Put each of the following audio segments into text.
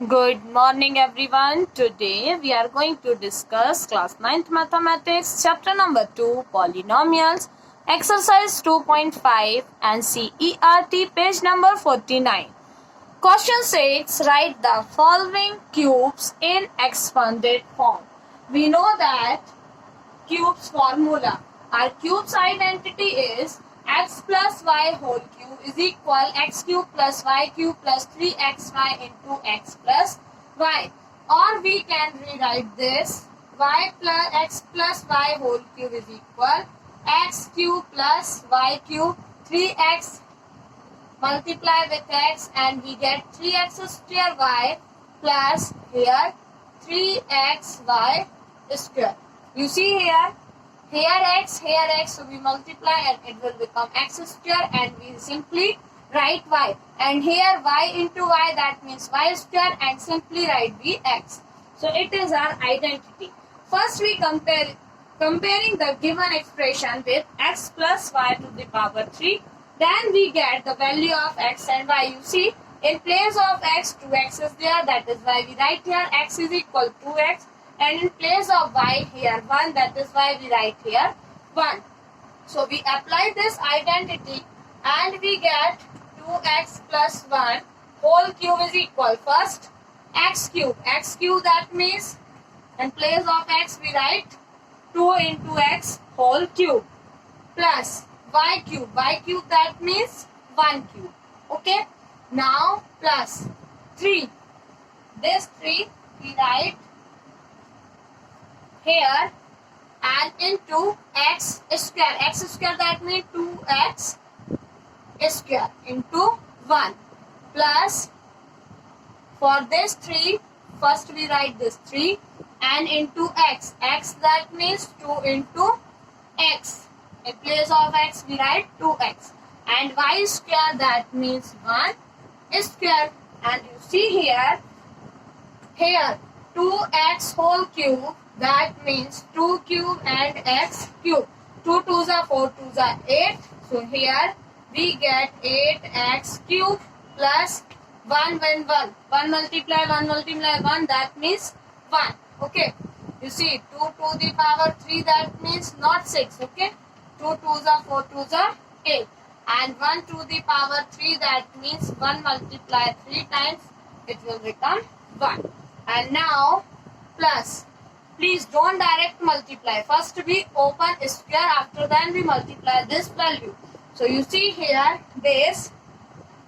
Good morning everyone. Today we are going to discuss class 9th mathematics chapter number 2 polynomials exercise 2.5 and CERT page number 49. Question 6, write the following cubes in expanded form. We know that cube's formula. Our cube's identity is x plus y whole cube is equal x cube plus y cube plus 3xy into x plus y. Or we can rewrite this y plus x plus y whole cube is equal x cube plus y cube 3x multiply with x and we get 3x square y plus here 3xy square. You see here x, so we multiply and it will become x square and we simply write y. And here y into y, that means y square, and simply write the x. So it is our identity. First we comparing the given expression with x plus y to the power 3. Then we get the value of x and y. You see, in place of x, 2x is there. That is why we write here x is equal to 2x. And in place of y here 1, that is why we write here 1. So we apply this identity and we get 2x plus 1 whole cube is equal. First x cube, that means in place of x we write 2 into x whole cube plus y cube, that means 1 cube. Okay, now plus 3, this 3 we write here and into x square, that means 2x square into 1 plus for this 3 first we write this 3 and into x, that means 2 into x. In place of x we write 2x and y square, that means 1 square. And you see here 2x whole cube, that means 2 cube and x cube. 2 2s are 4 2s are 8. So here we get 8x cube plus 1 multiply 1, that means 1. Okay, you see 2 to the power 3, that means not 6. Okay, 2 2s are 4 2s are 8 and 1 to the power 3, that means 1 multiply 3 times, it will become 1. And now plus, please don't direct multiply. First we open square, after then we multiply this value. So you see here this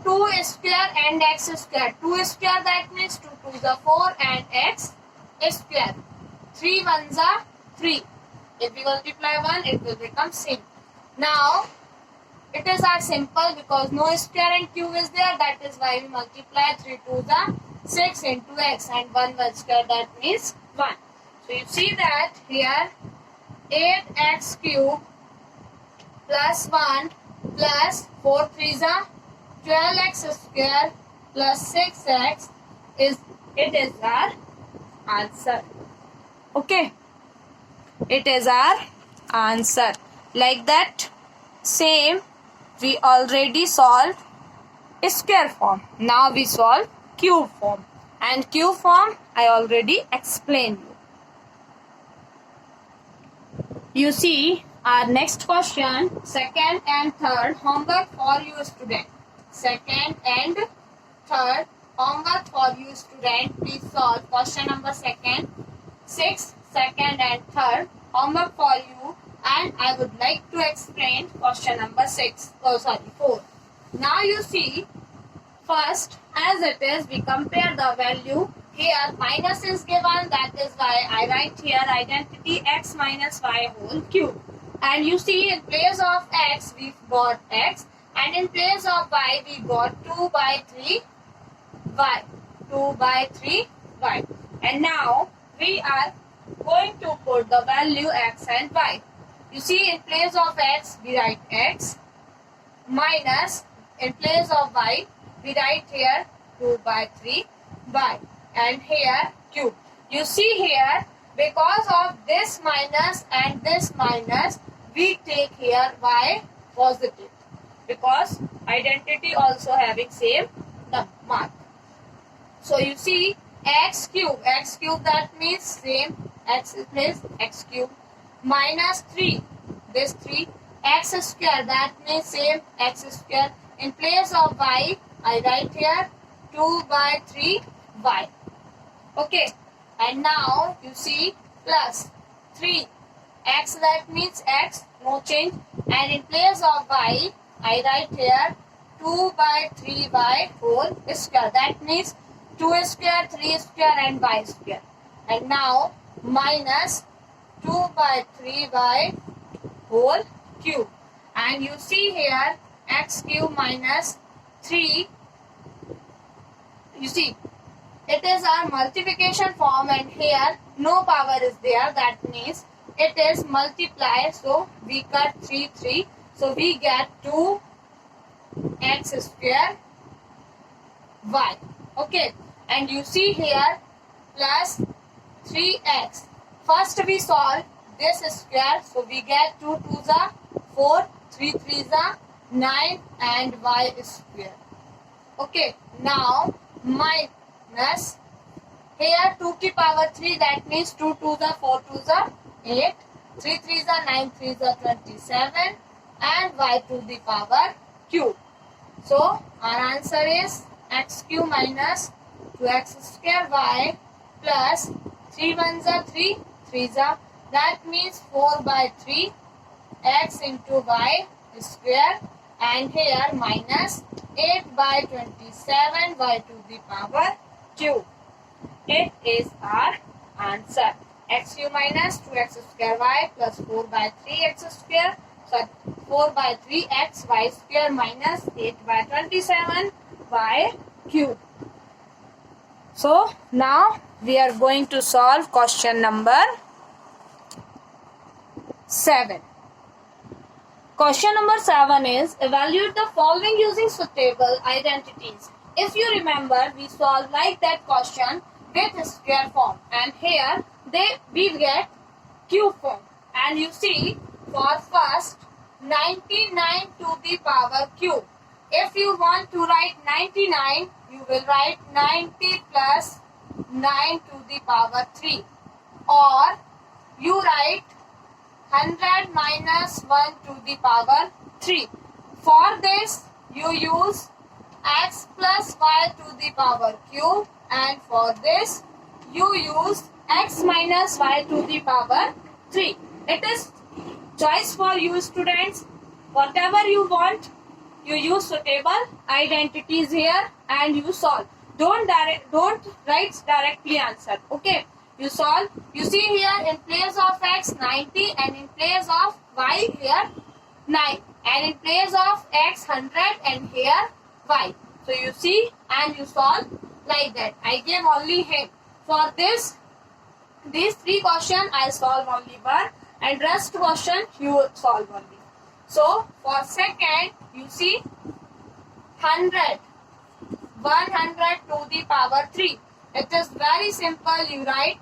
2 square and x square. 2 square, that means 2 2s are 4 and x square. 3 1s are 3. If we multiply 1, it will become same. Now it is our simple because no square and cube is there. That is why we multiply 3 2s are 6 into x and 1 square, that means 1. So you see that here 8x cube plus 1 plus 4 3s are 12x square plus 6x is our answer. Okay, it is our answer. Like that, same we already solved square form. Now we solve cube form, and cube form I already explained you. You see our next question, second and third homework for you student. Second and third homework for you student. Please solve question number 6, second and third homework for you, and I would like to explain question number 4. Now you see, first as it is we compare the value. Here minus is given, that is why I write here identity x minus y whole cube. And you see in place of x we got x and in place of y we got 2 by 3 y. 2 by 3 y. And now we are going to put the value x and y. You see in place of x we write x minus in place of y we write here 2 by 3 y. And here cube. You see here because of this minus and this minus we take here y positive because identity also having same mark. So you see x cube that means same, x is x cube, minus 3, this 3, x square that means same, x square. In place of y, I write here 2 by 3 y. Okay, and now you see plus 3, x that means x, no change, and in place of y, I write here 2 by 3 y whole square, that means 2 square, 3 square and y square. And now minus 2 by 3 y whole cube. And you see here x cube minus 3. You see it is our multiplication form, and here no power is there, that means it is multiply. So we cut 3. So we get 2x square y. Okay, and you see here plus 3x. First we solve this square, so we get 2 2s are 4, 3 3s are 9 and y square. Okay, now minus here 2 to power 3, that means 2 2s are 4 2s are 8, 3 3s are 9, 3s are 27 and y to the power cube. So our answer is x cube minus 2x square y plus 3 1s are 3, 3s are, that means 4 by 3 x into y square, and here minus 8 by 27 y to the power cube. It is our answer. X cube minus 2x square y plus 4 by 3x square, so 4 by 3x y square minus 8 by 27 y cube. So now we are going to solve question number 7. Question number 7 is evaluate the following using suitable identities. If you remember, we solved like that question with square form, and here we get cube form. And you see for first 99 to the power cube. If you want to write 99, you will write 90 plus 9 to the power 3, or you write 100 minus 1 to the power 3. For this you use x plus y to the power cube, and for this you use x minus y to the power 3. It is choice for you students. Whatever you want, you use suitable identities here and you solve. Don't write directly answer. Okay, you solve. You see here in place of x 90, and in place of y here 9, and in place of x 100 and here y. So you see and you solve like that. I gave only hint. For these 3 questions I solve only one, and rest question you solve only. So for second you see 100 to the power 3. It is very simple. You write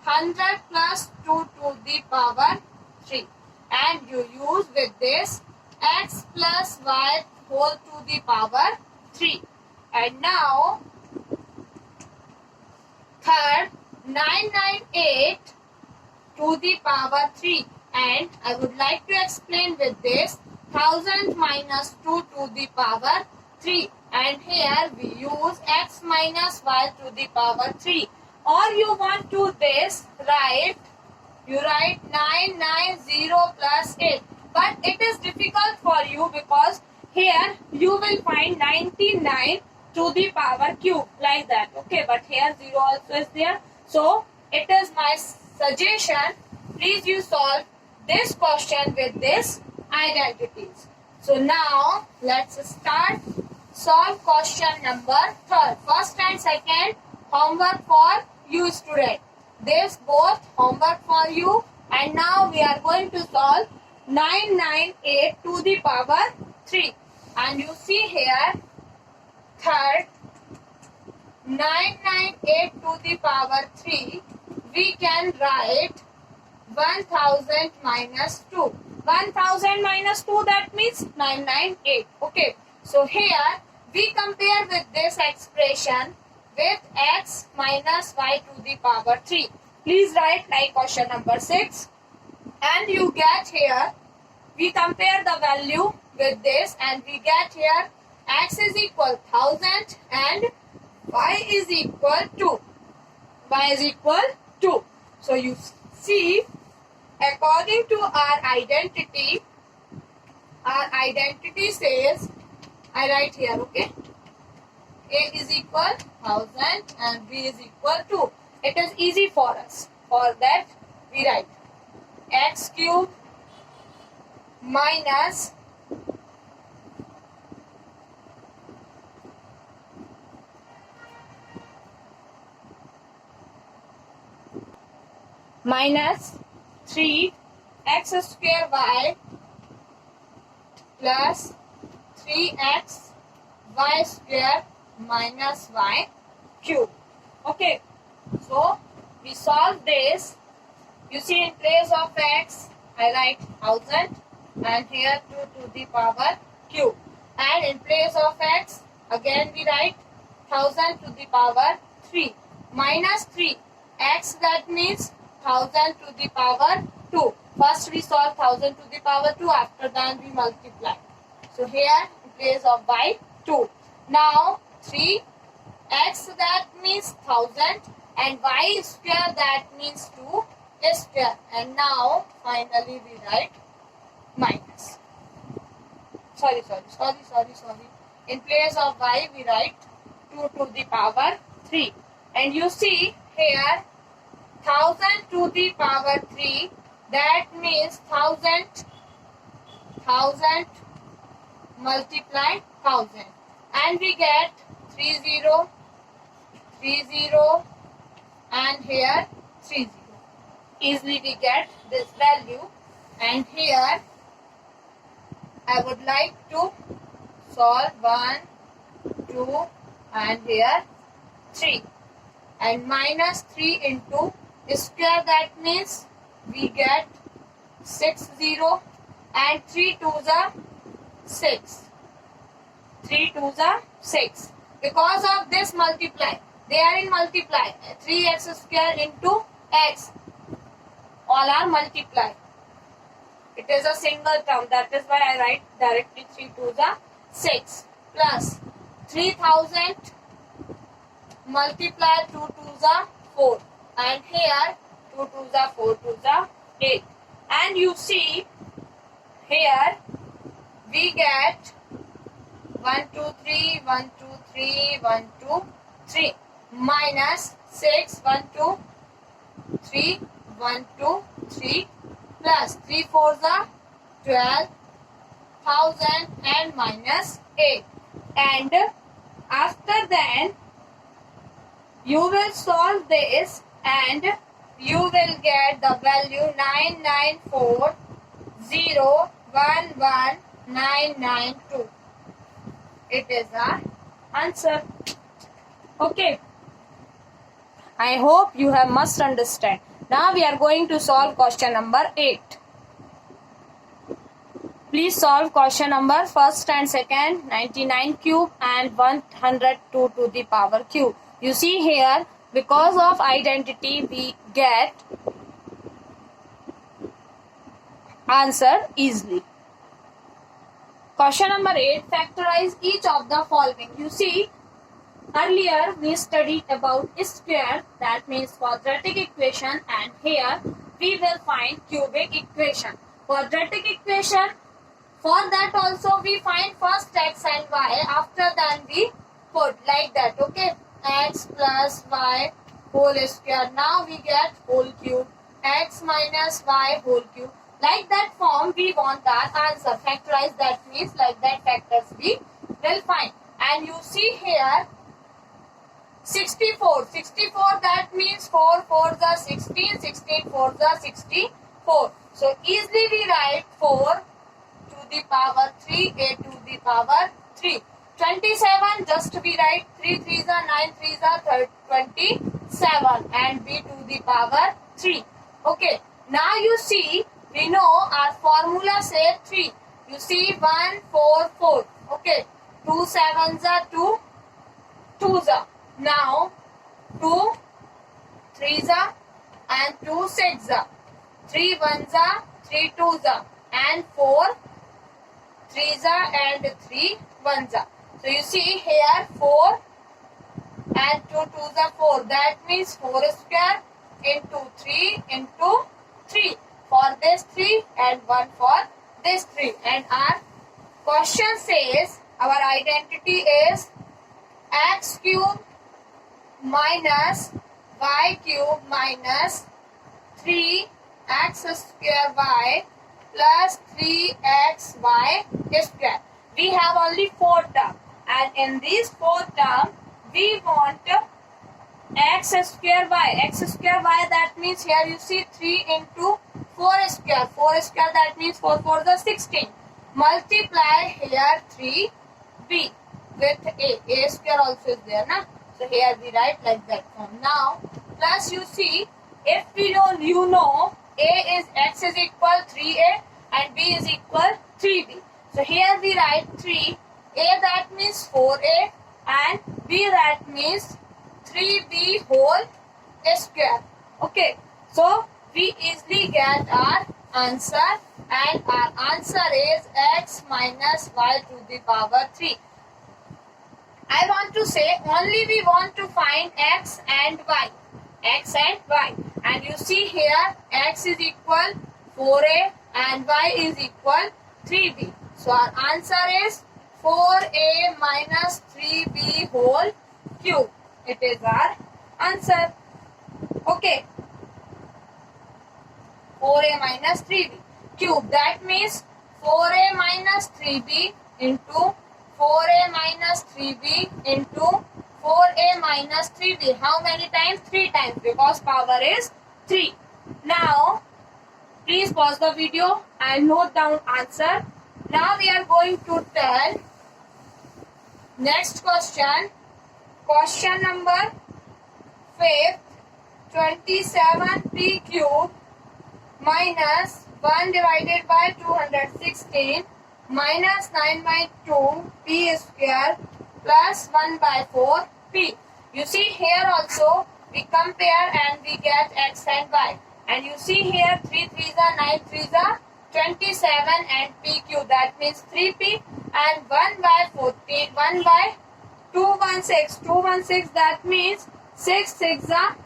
100 plus 2 to the power 3, and you use with this x plus y whole to the power 3. And now third 998 to the power 3, and I would like to explain with this 1000 minus 2 to the power 3, and here we use x minus y to the power 3. Or you want to this, you write 990 plus 8, but it is difficult for you because here you will find 99 to the power cube like that. Okay, but here 0 also is there. So it is my suggestion, please you solve this question with this identities. So now let's start solve question number 3rd. First and second homework for you student. This both homework for you, and now we are going to solve 998 to the power 3. And you see here third 998 to the power 3, we can write 1000 minus 2. 1000 minus 2, that means 998. Okay, so here we compare with this expression with x minus y to the power 3. Please write like question number 6. And you get here, we compare the value with this and we get here x is equal 1000 and y is equal to y is equal to. So you see, according to our identity says, I write here, okay, a is equal 1000 and b is equal to. It is easy for us. For that we write x cube minus minus 3x square y plus 3x y square minus y cube. Okay, so we solve this. You see, in place of x I write 1000 and here 2 to the power cube, and in place of x again we write 1000 to the power 3 minus 3 x, that means 1000 to the power 2. First we solve 1000 to the power 2, after that we multiply. So here in place of y 2. Now 3x, that means 1000, and y square, that means 2 square. And now finally we write minus. Sorry. In place of y we write 2 to the power 3. And you see here 1000 to the power 3, that means 1000 multiply 1000, and we get 30 and here 30. Easily we get this value, and here I would like to solve 1, 2 and here 3, and minus 3 into square, that means we get 60 and 3 2s are 6. 3 2s are 6. Because of this multiply, they are in multiply. 3x square into x, all are multiply. It is a single term, that is why I write directly 3 2s are 6 plus 3000 multiply 2 2s are 4, and here 2 2s are 4 2s are 8. And you see here we get 1 2 3 1 2 3 1 2 3 minus 6 1 2 3 1 2 3 plus 3 4s are 12,000 and minus 8. And after that you will solve this and you will get the value 994011992. It is our answer. Okay, I hope you have must understand. Now we are going to solve question number 8. Please solve question number first and second, 99 cube and 102 to the power cube. You see here, because of identity we get answer easily. Question number 8, factorize each of the following. You see, earlier we studied about square, that means quadratic equation, and here we will find cubic equation. Quadratic equation, for that also we find first x and y, after that we put like that, okay, x plus y whole square. Now we get whole cube, x minus y whole cube. Like that form we want our answer. Factorize, that means like that factors we will find. And you see here 64, that means 4 4s are 16, 16 4s are 64. So easily we write 4 to the power 3, a to the power 3. 27, just we write 3 3s are 9, 3s are 27 and b to the power 3. Okay, now you see, we know our formula say 3. You see 1 4 4. Okay, 2 7s are 2 2s are. Now 2 3s are and 2 6s are. 3 1s are, 3 2s are, and 4 3s are and 3 1s are. So you see here 4 and 2 2s are 4. That means 4 square into 3 into 3. For this 3 and 1 for this 3. And our question says our identity is x cube minus y cube minus 3x square y plus 3xy square. We have only 4 terms, and in these 4 terms we want x square y. X square y, that means here you see 3 into 4 square. 4 square, that means 4 4 is 16. Multiply here 3b with a square also is there, na? So here we write like that form. Now plus you see, if we don't, you know, a is x is equal 3a and b is equal 3b. So here we write 3, a that means 4a and b that means 3b whole square. Okay, so we easily get our answer, and our answer is x minus y to the power 3. I want to say only we want to find x and y. X and y. And you see here x is equal 4a and y is equal 3b. So our answer is 4a minus 3b whole cube. It is our answer. Okay. 4a minus 3b cube. That means 4a minus 3b into 4a minus 3b into 4a minus 3b. How many times? 3 times, because power is 3. Now, please pause the video and note down answer. Now we are going to tell next question. Question number 5th, 27p cube minus 1 divided by 216 minus 9 by 2 p square plus 1 by 4 p. You see here also we compare and we get x and y. And you see here 3 3s are 9 3s are 27 and p cube, that means 3p, and 1 by 14, 1 by 216, 216, that means 6 6 are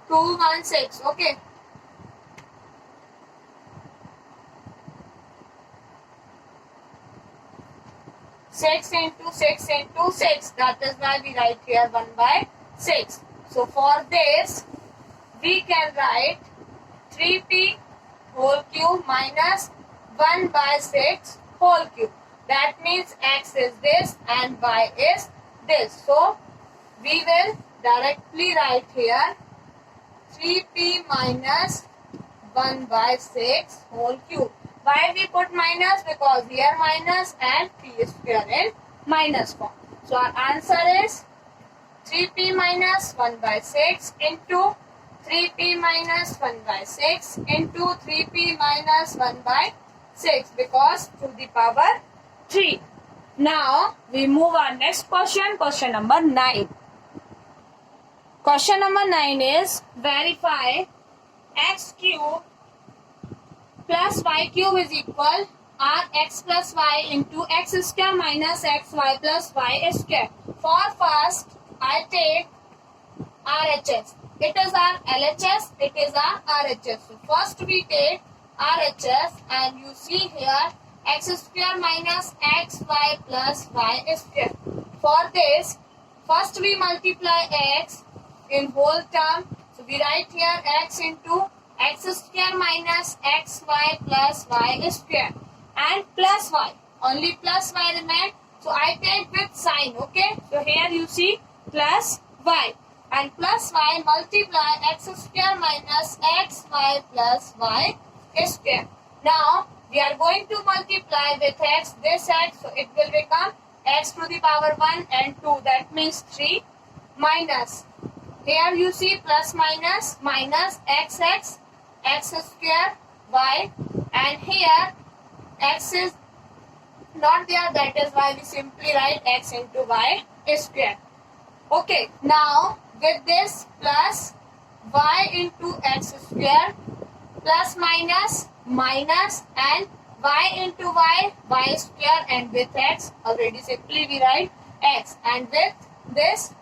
216. Okay. Six into 6 into 6. That is why we write here 1 by 6. So for this, we can write 3p whole cube minus 1 by 6 whole cube. That means x is this and y is this. So we will directly write here 3p minus 1 by 6 whole cube. Why we put minus? Because here minus and p square in minus form. So our answer is 3p minus 1 by 6 into 3p minus 1 by 6 into 3p minus 1 by 6, because to the power 3. Now we move on next question. Question number 9. Question number 9 is verify x cube plus y cube is equal rx plus y into x square minus xy plus y square. For first, I take RHS. It is our LHS, it is our RHS. So first we take RHS, and you see here x square minus xy plus y square. For this, first we multiply x in whole term. So we write here x into x square minus xy plus y square and plus y. Only plus y remain. So I take with sign. Okay. So here you see plus y, and plus y multiply x square minus xy plus y square. Now we are going to multiply with x this x. So it will become x to the power 1 and 2. That means 3 minus. Here you see plus minus minus xx x square y, and here x is not there, that is why we simply write x into y square. Okay, now with this plus y into x square plus minus minus and y into y square, and with x already simply we write x, and with this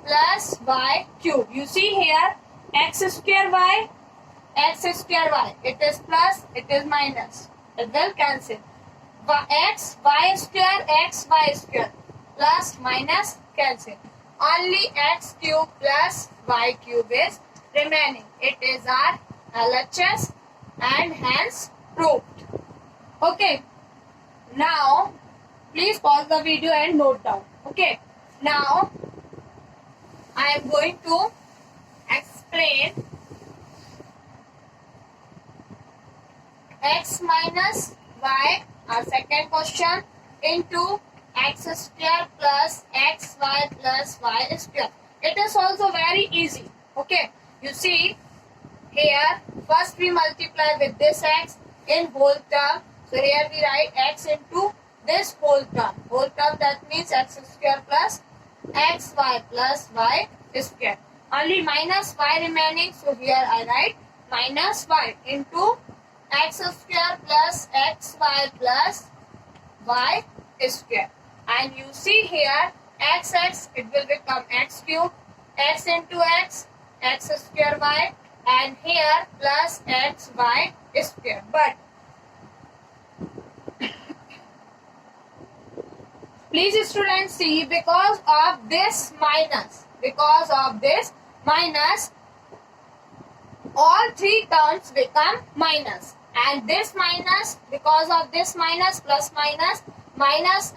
plus y cube. You see here x square y, it is plus, it is minus, it will cancel. X y square plus minus cancel. Only x cube plus y cube is remaining. It is our LHS and hence proved. Okay. Now please pause the video and note down. Okay. Now I am going to explain x minus y, our second question, into x square plus xy plus y square. It is also very easy. Okay, you see here first we multiply with this x in whole term. So here we write x into this whole term. Whole term, that means x square plus xy plus y square. Only minus y remaining. So here I write minus y into x square plus xy plus y square. And you see here x it will become x cube, x into x square y, and here plus xy square. But please students see, because of this minus, all three terms become minus, and this minus, because of this minus, plus minus,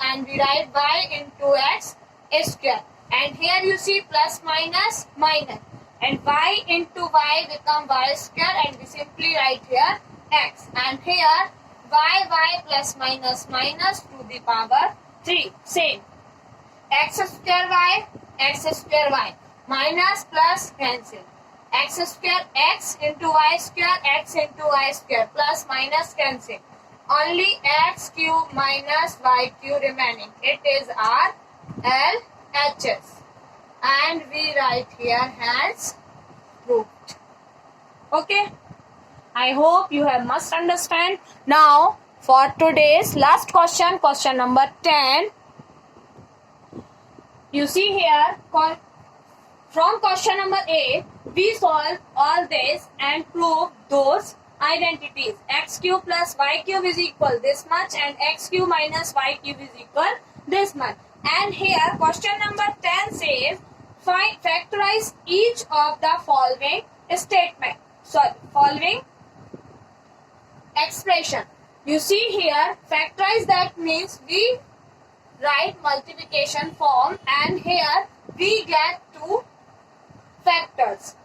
and we write y into x square, and here you see plus minus, and y into y become y square, and we simply write here x, and here y plus minus to the power 3. Same, x square y minus plus cancel, x square x into y square plus minus cancel. Only x cube minus y cube remaining. It is our LHS, and we write here hence proved. Okay, I hope you have must understand. Now for today's last question, question number 10. You see here from question number A, we solve all this and prove those identities. X cube plus y cube is equal this much, and x cube minus y cube is equal this much. And here question number 10 says factorize each of the following statement. Following expression. You see here factorize, that means we write multiplication form, and here we get two factors.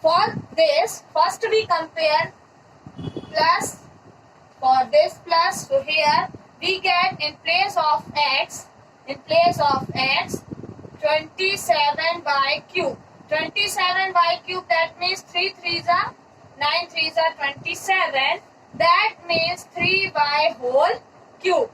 For this, first we compare plus. For this plus, so here we get in place of x 27y cube. 27y cube, that means 3 3s are 9 3s are 27. That means 3y whole cube.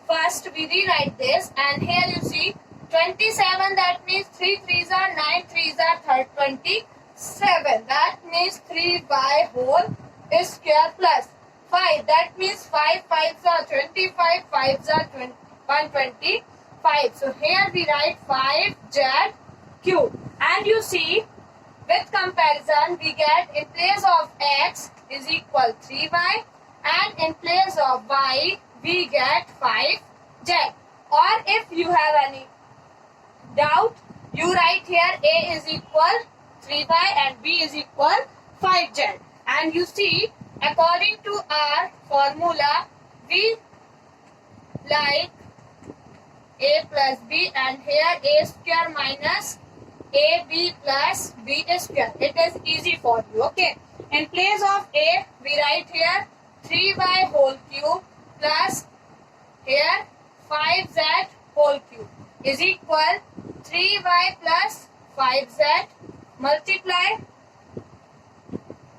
First we rewrite this, and here you see 27, that means 3 3s are 9 3s are 27. That means 3y whole square plus 5. That means 5 5s are 25, 5s are 125. So here we write 5z cube. And you see with comparison we get in place of x is equal 3y, and in place of y we get 5z. Or if you have any doubt, you write here a is equal 3y and b is equal 5z. And you see according to our formula we like a plus b, and here a square minus ab plus b square. It is easy for you. Okay, in place of a we write here 3y whole cube plus here 5z whole cube is equal 3y plus 5z multiply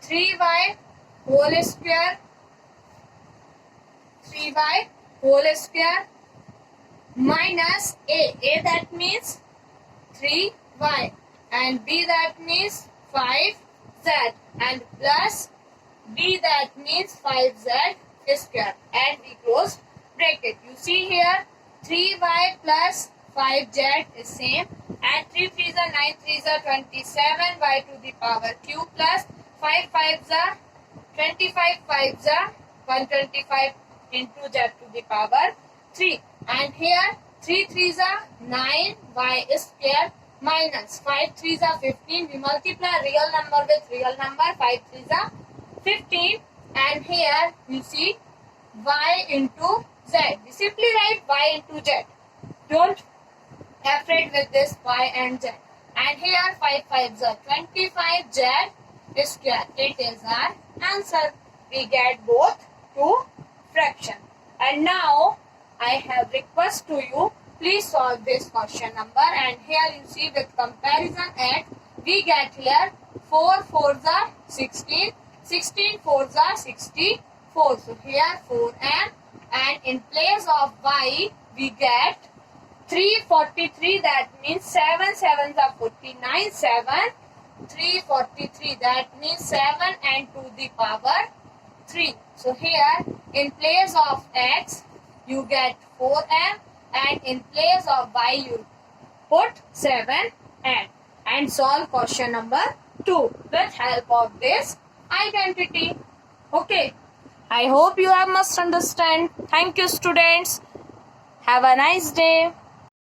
3y whole square minus A. A that means 3y and B that means 5z and plus B that means 5z square, and we close bracket. You see here 3y plus 5z is same, and 3 3s are 9 3s are 27 y to the power q plus 5 5s are 25 5s are 125 into z to the power 3, and here 3 3s are 9 y square minus 5 3s are 15. We multiply real number with real number. 5 3s are 15, and here you see y into z. We simply write y into z. Don't afraid with this y and z. And here 5 5s are 25 z square. It is our answer. We get both two fraction. And now I have request to you, please solve this question number. And here you see with comparison x, we get here 4 4s are 16, 16 4s are 64. So here 4m, and in place of y we get 343, that means 7 7s are 49, 7 343, that means 7 and to the power 3. So here in place of x you get 4m, and in place of y you put 7m, and solve question number 2 with help of this identity. Okay, I hope you have must understand. Thank you students. Have a nice day.